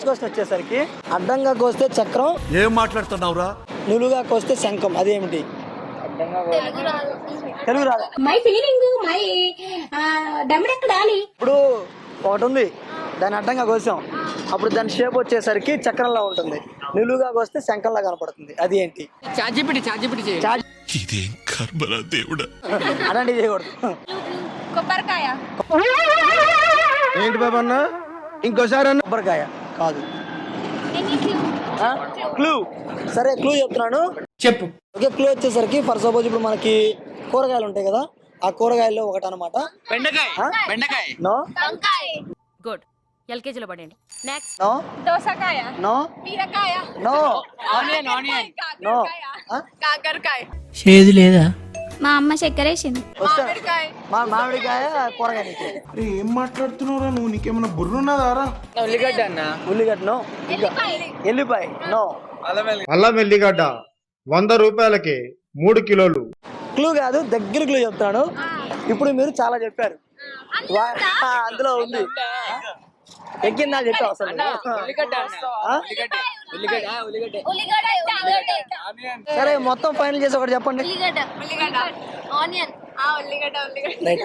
Next question వచ్చేసరికి అడ్డంగా కోస్తే చక్రం, ఏం మాట్లాడుతున్నావురా, నిలువుగా కోస్తే శంఖం, అదేమిటి? తెలుగు రాదు. మై ఫీలింగ్ మై డమ్మడెక్కడాలి. ఇప్పుడు ఒకటి ఉంది, దాన్ని అడ్డంగా కోసాం, అప్పుడు దాని షేప్ వచ్చేసరికి చక్రంలా ఉంటుంది, నిలువుగా కోస్తే శంఖంలా కనపడుతుంది, అది ఏంటి? ఇదేం కర్మరా దేవుడా. అలాంటివి చేయకూడదు. కొబ్బరికాయ. ఏంటి బాబా అన్న, ఇంకోసారి అన్న. కొబ్బరికాయ కాదు. క్లూ. సరే క్లూ చెప్తున్నాను, చెప్పు. ఓకే. క్లూ వచ్చేసరికి ఫర్ సపోజ్ ఇప్పుడు మనకి కూరగాయలు ఉంటాయి కదా, ఆ కూరగాయల్లో ఒకటి అనమాట. బెండకాయ. నో. గుడ్, ఎల్కేజీలో పడండి. నెక్స్ట్. నో. దోసకాయ. నో. బీరకాయ. నో. నో. కాకరకాయ. చేదు లేదా? మా అమ్మ చక్కెర వేసింది. మామిడికాయ కూరగాయ. అరే ఏం మాట్లాడుతున్నావురా నువ్వు, నీకేమన్నా బుర్ర ఉన్నదారా? ఉల్లిగడ్డ. నో. ఎల్లిపాయ. నో. అల్లం వెల్లిగడ్డ 100 రూపాయలకి 3 కిలోలు. క్లూ కాదు, దగ్గర క్లూ చెప్తాను. ఇప్పుడు మీరు చాలా చెప్పారు, అందులో ఉంది. ఎక్కిందా చెప్పావు అసలు? సరే మొత్తం ఫైనల్ చేసి ఒకటి చెప్పండి. ఆనియన్. రైట్.